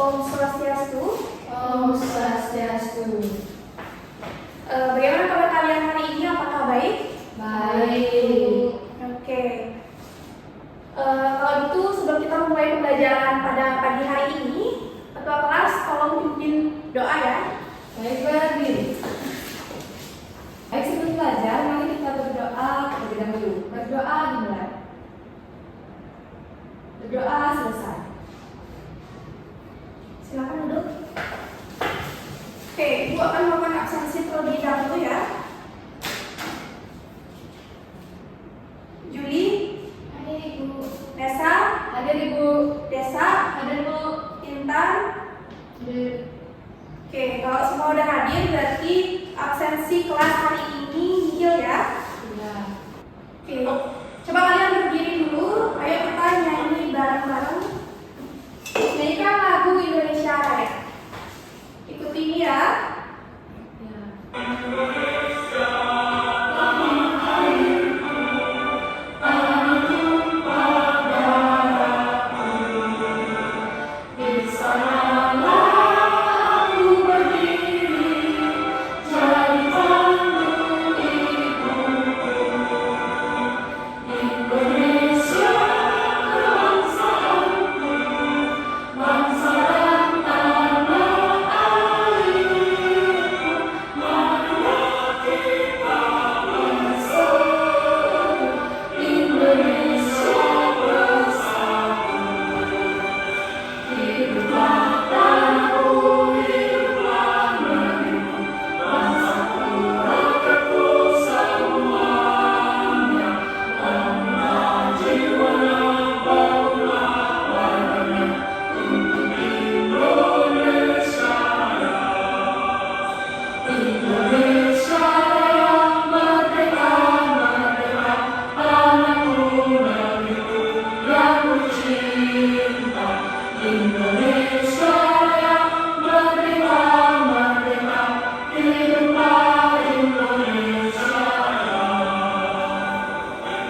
Om Swastiastu. Om Swastiastu. Bagaimana kabar kalian hari ini? Apakah baik? Baik. Oke. Kalau gitu sebelum kita mulai pembelajaran pada pagi hari ini, ketua kelas tolong pimpin doa ya. Baik, berdiri. Baik, sebelum belajar, mari kita berdoa terlebih dahulu. Berdoa dimulai. Berdoa selesai. Silakan duduk. Oke, Ibu akan melakukan absensi terlebih dahulu ya. Juli, Hadir Ibu. Nesa, Hadir Ibu. Desa, Hadir Bu. Intan. Hadir. Oke, kalau semua udah hadir berarti absensi kelas hari ini nihil ya. Ya. Oke, coba kalian berdiri dulu. Ayo kita nyanyi bareng-bareng. Nyanyikan lagu Indonesia Raya. Ikuti ini ya. Ya.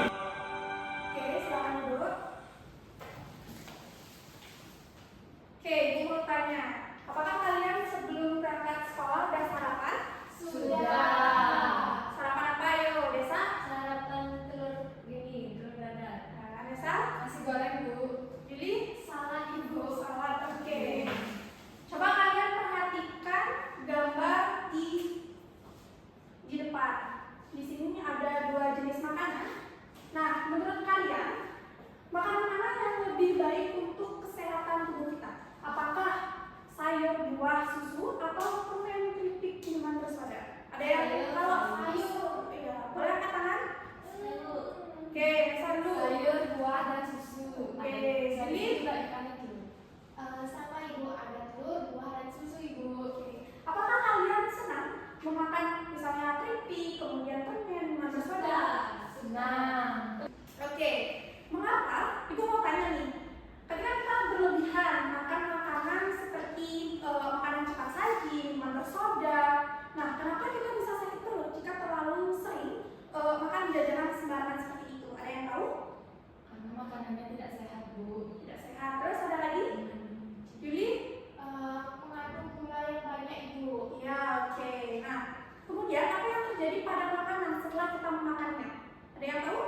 Oke, silakan duduk. Oke, Ibu mau tanya, apakah kalian sebelum berangkat sekolah udah sarapan? Sudah. Sarapan apa ayo, Desa? Sarapan telur telur dadar. Nesa? Nasi goreng Bu. Juli? Salad Ibu. Salad, oke. Coba kalian perhatikan gambar di depan. Di sini ada dua jenis makanan. Nah, menurut kalian, makanan mana yang lebih baik untuk kesehatan tubuh kita? Apakah sayur, buah, susu, atau permen, keripik, minuman bersoda? Ada yang Sayur. kalau sayur, iya. Boleh angkat tangan? Oke, Nesa dulu. Sayur, buah, dan susu. Oke, Sayur jadi juga ikan itu. Sama Ibu, ada telur, buah, dan susu Ibu. apakah kalian senang memakan misalnya keripik, kemudian permen, minuman bersoda? Senang. Oke, mengapa? Ibu mau tanya nih. Ketika kita berlebihan makan makanan seperti makanan cepat saji, minuman bersoda, nah kenapa kita bisa sakit perut jika terlalu sering makan jajanan sembarangan seperti itu? Ada yang tahu? Karena makanannya tidak sehat Bu. Tidak sehat. Terus ada lagi? Juli? Mengandung gula yang banyak Ibu. Ya, oke. Nah, kemudian apa yang terjadi pada makanan setelah kita memakannya? Ada yang tahu?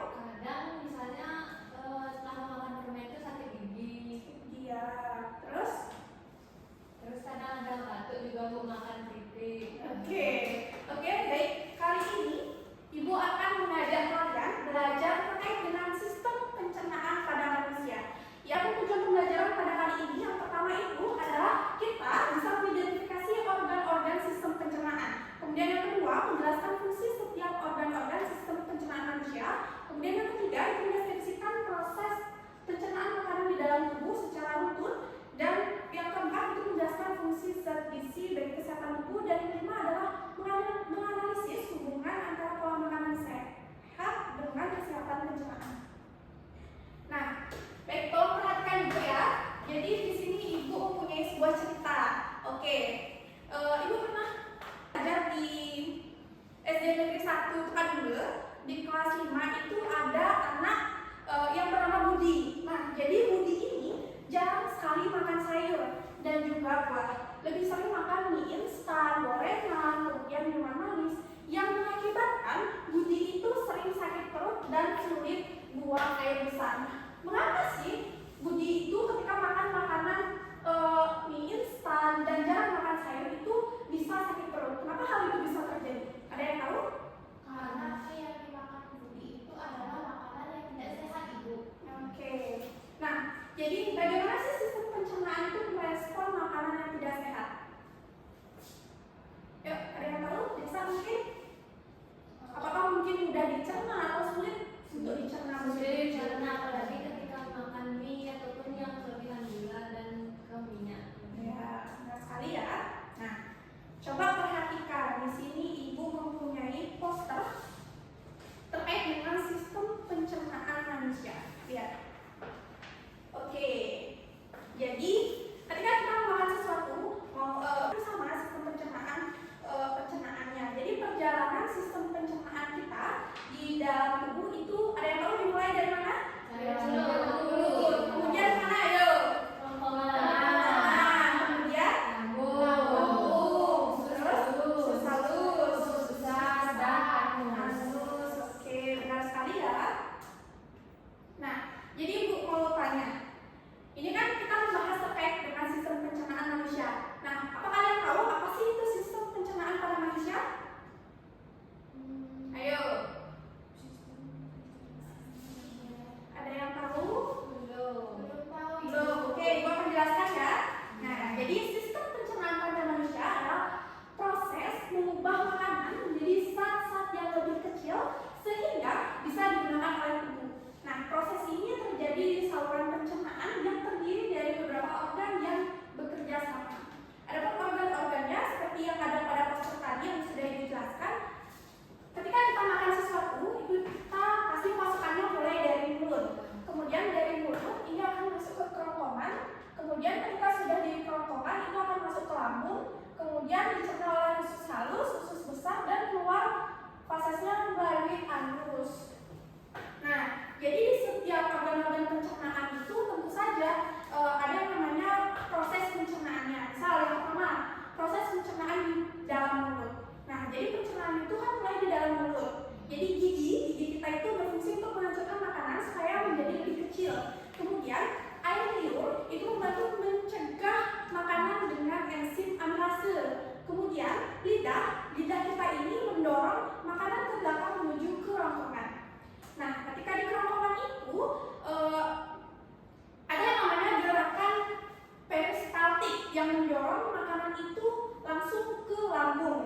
buang air besar. Mengapa sih Budi itu ketika makan makanan mie instan dan jarang makan sayur itu bisa sakit perut? Kenapa hal itu bisa terjadi? Ada yang tahu? Karena yang dimakan Budi itu adalah makanan yang tidak sehat, Ibu. Oke. Nah, jadi bagaimana sih sistem pencernaan itu merespon makanan yang tidak sehat? Yuk, ada yang tahu? Bisa mungkin? Apakah mungkin mudah dicerna atau sulit untuk dicerna? Sulit karena apalagi ketika makan mie ataupun yang kelebihan gula dan ke minyak. Ya, benar sekali ya. Nah, coba perhatikan di sini ibu mempunyai poster terkait dengan sistem pencernaan manusia. Lihat. Oke. Jadi, ketika kita makan sesuatu, sama sistem pencernaannya. Jadi perjalanan sistem pencernaan kita di dalam tubuh itu ada yang tahu dimulai dari mana? Mulut. Kemudian mana? Ayo. Kemudian lambung. Terus usus halus. Oke, benar sekali ya. Nah, jadi ibu mau tanya. Ini kan kita membahas terkait dengan sistem pencernaan manusia. Nah, apa kalian tahu apa sih itu sistem pencernaan pada manusia? Ayo. Ada yang tahu? Belum tahu, Ibu. Belum. Oke, gua akan jelaskan ya. Nah, jadi sistem pencernaan pada manusia adalah proses mengubah makanan menjadi zat-zat yang lebih kecil sehingga bisa digunakan oleh tubuh. Nah, proses ini terjadi di saluran pencernaan yang terdiri dari beberapa organ yang bekerja sama. Adapun organ-organnya seperti yang ada pada poster tadi yang sudah dijelaskan. Ketika kita makan sesuatu, itu kita pasti masukannya mulai dari mulut. Kemudian dari mulut ini akan masuk ke kerongkongan. Kemudian ketika sudah di kerongkongan itu akan masuk ke lambung. Kemudian dicerna oleh usus halus, usus besar dan keluar prosesnya melalui anus. Nah, jadi di setiap organ-organ pencernaan itu tentu saja ada yang namanya proses pencernaannya. Misal yang pertama, proses pencernaan di dalam mulut. Nah, jadi pencernaan itu kan mulai di dalam mulut. Jadi gigi kita itu berfungsi untuk menghancurkan makanan supaya menjadi lebih kecil. Kemudian air liur itu membantu mencegah makanan dengan enzim amilase. Kemudian lidah kita ini mendorong makanan ke belakang menuju ke kerongkongan. Nah, ketika di kerongkongan itu ada yang namanya gerakan peristaltik yang mendorong makanan itu langsung ke lambung.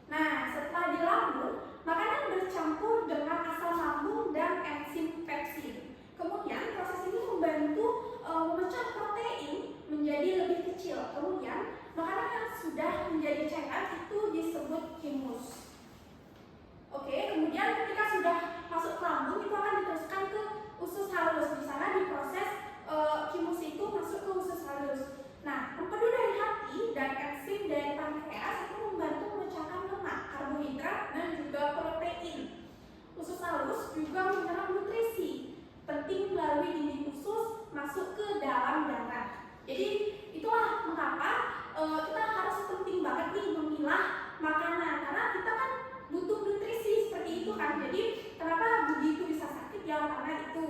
Nah, setelah di lambung, makanan bercampur dengan asam lambung dan enzim pepsin. Kemudian proses ini membantu memecah protein menjadi lebih kecil. Kemudian makanan yang sudah menjadi cairan itu disebut kimus. Oke, kemudian ketika sudah masuk ke lambung itu akan diteruskan ke usus halus. Di sana diproses kimus itu masuk ke usus halus. Nah, empedu dari hati dan enzim dari pankreas itu membantu memecahkan lemak, karbohidrat dan juga protein. Usus halus juga menyerap nutrisi penting melalui dinding usus masuk ke dalam darah. Jadi itulah mengapa kita harus penting banget nih memilah makanan karena kita kan butuh nutrisi seperti itu kan. Jadi kenapa Budi itu bisa sakit ya karena itu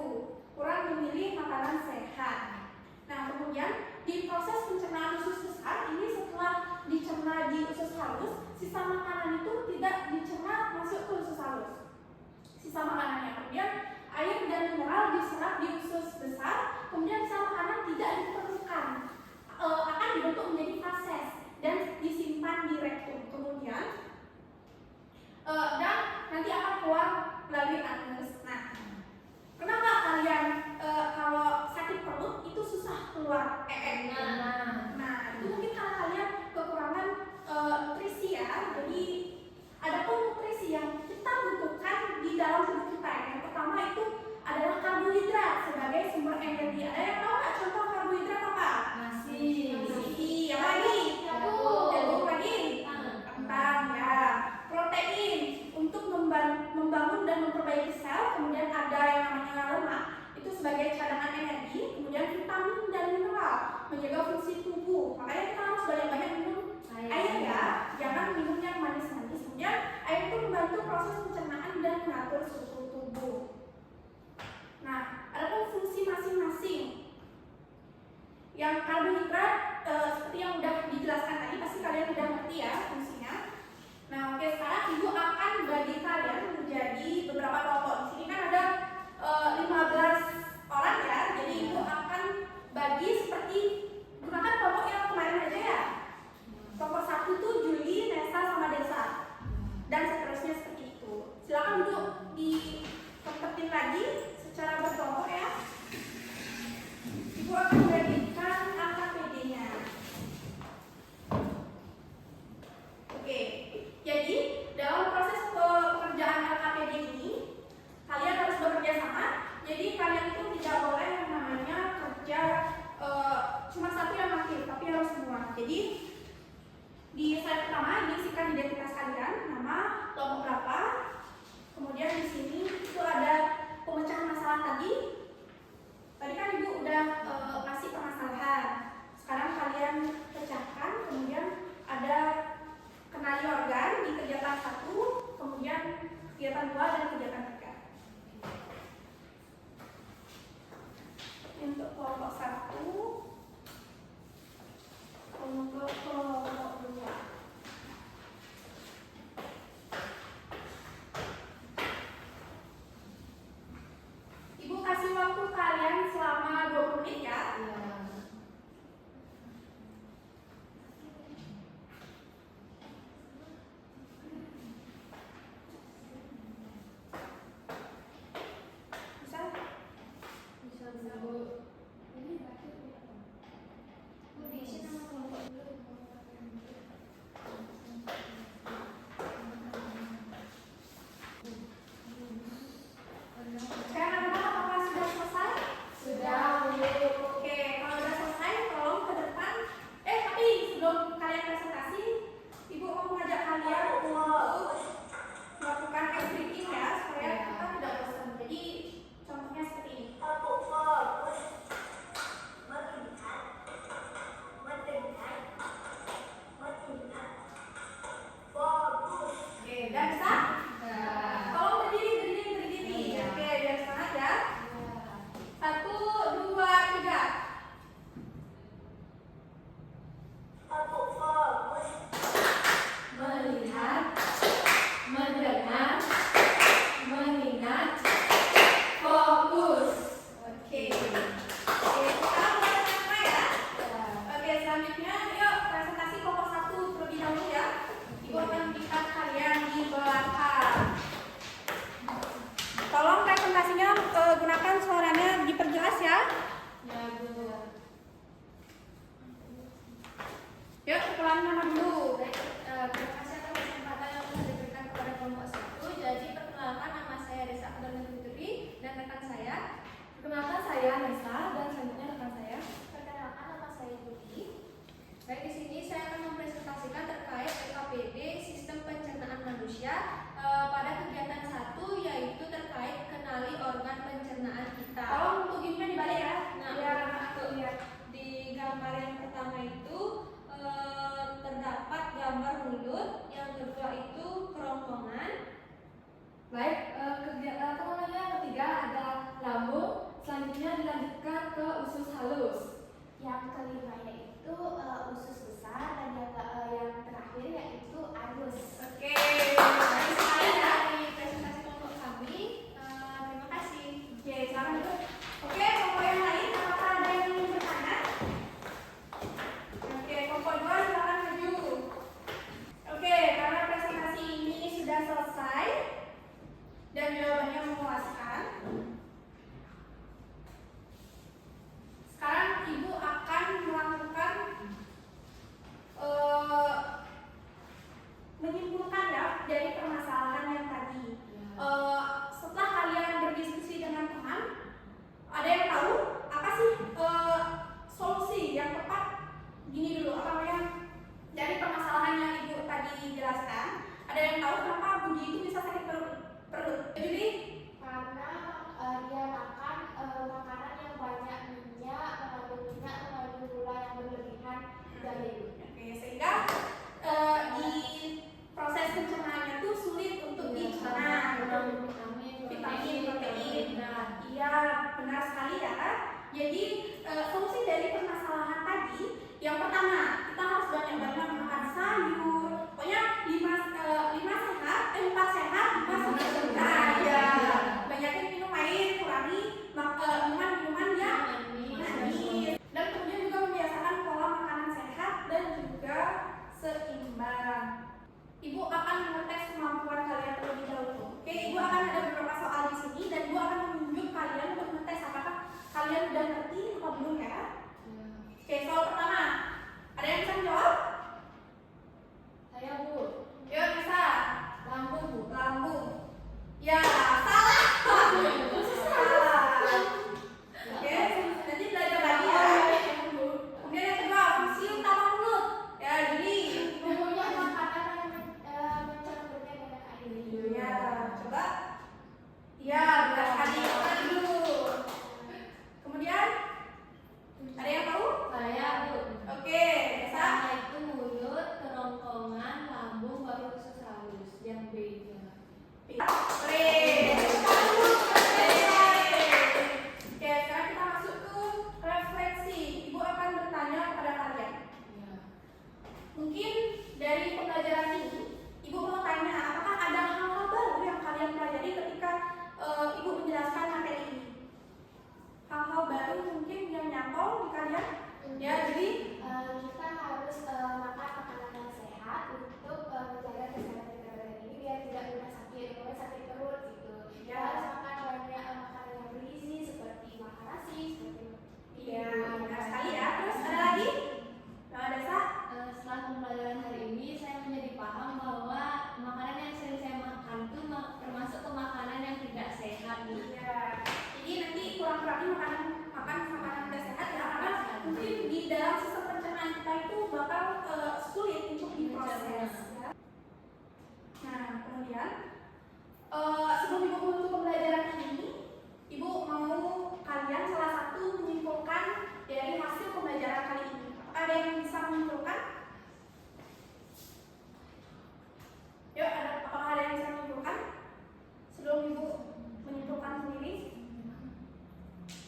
kurang memilih makanan sehat. Nah, kemudian di proses pencernaan usus besar ini setelah dicerna di usus halus, sisa makanan itu tidak dicerna masuk ke usus halus. Sisa makanannya kemudian air dan mineral diserap di usus besar, kemudian sisa makanan tidak diperlukan akan dibentuk menjadi fases dan disimpan di rektum. Kemudian dan nanti akan keluar melalui anus. Nah, kenapa kalian kalau sakit perut itu susah keluar Nah, itu mungkin karena kalian kekurangan nutrisi ya. Jadi ada pun nutrisi yang kita butuhkan di dalam tubuh kita. Yang pertama masing-masing. Yang karbohidrat seperti yang udah dijelaskan tadi, pasti kalian udah ngerti ya fungsinya. Nah, oke, sekarang ibu akan bagi kalian menjadi beberapa kelompok. Di sini kan ada 15 orang ya, jadi ibu akan bagi seperti gunakan kelompok yang kemarin aja ya. Kelompok 1 tuh Juli, Nesa, sama Desa, dan seterusnya seperti itu. Silakan duduk ditempetin lagi secara berkelompok ya. Ibu akan bagikan AKPD-nya. Oke, jadi dalam proses pekerjaan LKPD ini kalian harus bekerja sama. Jadi kalian itu tidak boleh yang namanya kerja cuma satu yang aktif, tapi harus semua. Jadi di slide pertama diisikan identitas kalian, nama, kelompok berapa. Kemudian di sini itu ada pemecahan masalah tadi. Tadi kan ibu udah kasih permasalahan. Sekarang kalian pecahkan, kemudian ada kenali organ di kegiatan 1, kemudian kegiatan 2 dan kegiatan 3. Untuk kelompok 1, untuk kelompok 2. Ibu kasih waktu kalian selama 20 menit ya. Gunakan suaranya diperjelas ya. Yuk, kenalan nama dulu. Terima kasih atas kesempatan yang telah diberikan kepada kelompok 1. Jadi perkenalkan, nama saya Desa Abdul Fitri dan rekan saya. Perkenalkan saya Nesa dan selanjutnya rekan saya. Perkenalkan, nama saya Juli. Baik, di sini saya akan mempresentasikan terkait LKPD Sistem Pencernaan Manusia pada kegiatan 1, yaitu terkait kenali organ pencernaan kita. Tolong untuk gimnya dibalik ya. Nah, biar aku lihat. di gambar yang pertama itu terdapat gambar mulut, yang kedua itu kerongkongan. Baik, kegiatan ketiga ada lambung, selanjutnya dilanjutkan ke usus halus. Yang kelima yaitu usus besar dan yang terakhir yaitu anus. Oke. Baik sekali dari presentasi kelompok kami. Terima kasih. Oke, silakan dulu. Oke, kelompok yang lain apakah ada yang ingin bertanya? Oke, kelompok 2 silakan maju. Oke, karena presentasi ini sudah selesai dan jawabannya memuaskan. Sekarang ibu akan melakukan menyimpulkan ya dari permasalahan yang tadi. Setelah kalian berdiskusi dengan teman, ada yang tahu apa sih solusi yang tepat? Gini dulu, apa namanya, dari permasalahan yang ibu tadi jelaskan, ada yang tahu kenapa Budi itu bisa sakit perut? Jadi Karena dia makan makanan yang banyak minyak, mengandung gula yang berlebihan dari oke, sehingga di proses pencernaannya tuh sulit untuk dicerna. Vitamin, protein. Nah, iya benar sekali ya. Jadi solusi dari permasalahan tadi, yang pertama kita harus banyak-banyak makan sayur. Pokoknya 4 sehat, 5 sempurna. Nah, ya, banyakin minum air, kurangi minuman yang manis. Dan kemudian juga membiasakan pola makanan sehat dan juga seimbang. Ibu akan mengetes kemampuan kalian terlebih dahulu. Oke, Ibu akan ada beberapa soal di sini dan Ibu akan menunjuk kalian untuk mengetes apakah kalian udah ngerti atau belum ya. Oke, soal pertama. Ada yang bisa menjawab? Saya Bu. Yuk, bisa. Lambung Bu. Lambung. Ya, salah. Salah. Oke, nanti belajar lagi ya. Kemudian yang kedua, fungsi utama mulut. Ya, jadi Umumnya makanan yang mencampurnya dengan air. ya, coba. Ya, benar sekali. Aduh. Kemudian ada yang tahu? Saya Bu. Oke, bisa. Saya itu mulut, kerongkongan, lambung, baru usus halus. Yang beda. Oke, sekarang kita masuk ke refleksi. Ibu akan bertanya kepada kalian. Ya. Mungkin dari pembelajaran ini, Ibu mau tanya apakah ada hal-hal baru yang kalian pelajari ketika Ibu menjelaskan materi ini? Hal-hal baru mungkin yang nyantol di kalian? Ya, jadi Kita harus makan makanan yang sehat untuk menjaga kesehatan kita ini biar tidak mudah sakit, pokoknya sakit perut gitu. Ya. Harus makan banyak makanan yang bergizi seperti makan nasi, seperti iya, benar sekali ya. Terus ada lagi? Yang ada Sa? Setelah pembelajaran hari ini, saya menjadi paham bahwa makanan yang sering saya makan itu termasuk ke makanan yang tidak sehat nih. Iya. Jadi nanti kurang-kurangin makan makanan tidak sehat ya, karena mungkin di dalam sistem pencernaan kita itu bakal sulit untuk diproses. Ya. Nah, kemudian sebelum Ibu menutup pembelajaran ini, Ibu mau kalian salah satu menyimpulkan dari hasil pembelajaran kali ini. Apakah ada yang bisa menyimpulkan? Yuk, apakah ada yang bisa menyimpulkan? Sebelum Ibu menyimpulkan sendiri.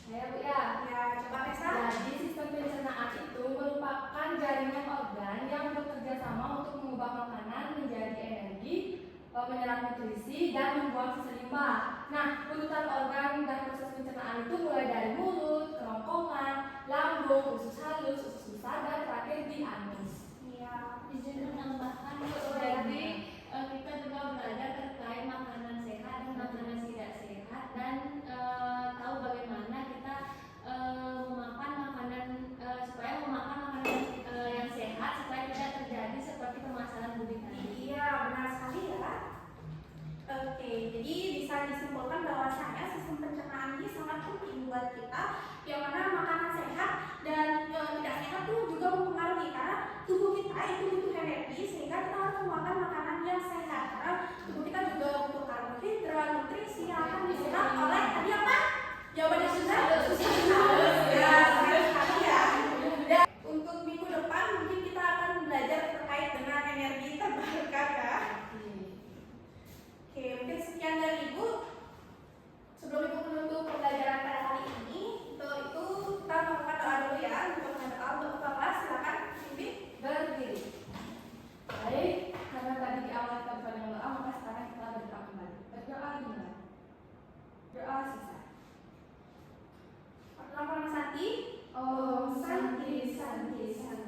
Saya Bu ya. Ya, coba Tessa. Jadi sistem pencernaan itu merupakan jaringan organ yang bekerja sama untuk mengubah makanan menjadi energi, menyerap nutrisi, dan membuang sisa limbah. Nah, urutan organ dan proses pencernaan itu mulai dari mulut, kerongkongan, lambung, usus halus, usus besar, dan terakhir di anus. Iya. Izin menambahkan Bu, jadi kita juga belajar terkait makanan sehat dan makanan tidak sehat dan tahu bagaimana kita memakan makanan supaya memakan makanan yang sehat supaya tidak terjadi seperti permasalahan Budi tadi. Iya, benar sekali ya. Oke, jadi bisa disimpulkan bahwasanya sistem pencernaan ini sangat penting buat kita, yang mana makanan sehat dan tidak sehat tuh juga mempengaruhi karena tubuh kita itu butuh energi sehingga kita harus memakan makanan yang sehat karena tubuh kita juga butuh karbohidrat, nutrisi yang akan diserap oleh tadi apa? Jawabannya sudah ya, benar sekali ya. Dan untuk minggu depan mungkin kita akan belajar terkait dengan energi terbarukan ya. Oke, mungkin sekian dari Ibu. Sebelum Ibu menutup pembelajaran pada kali ini, untuk itu kita melakukan doa dulu ya. Untuk doa untuk Bapak, silakan pimpin. Berdiri. Baik, karena tadi di awal kita berdoa dengan doa, maka sekarang kita berdoa kembali. Berdoa gimana? Doa sisa. Nama Santi. Om Santi Santi Santi.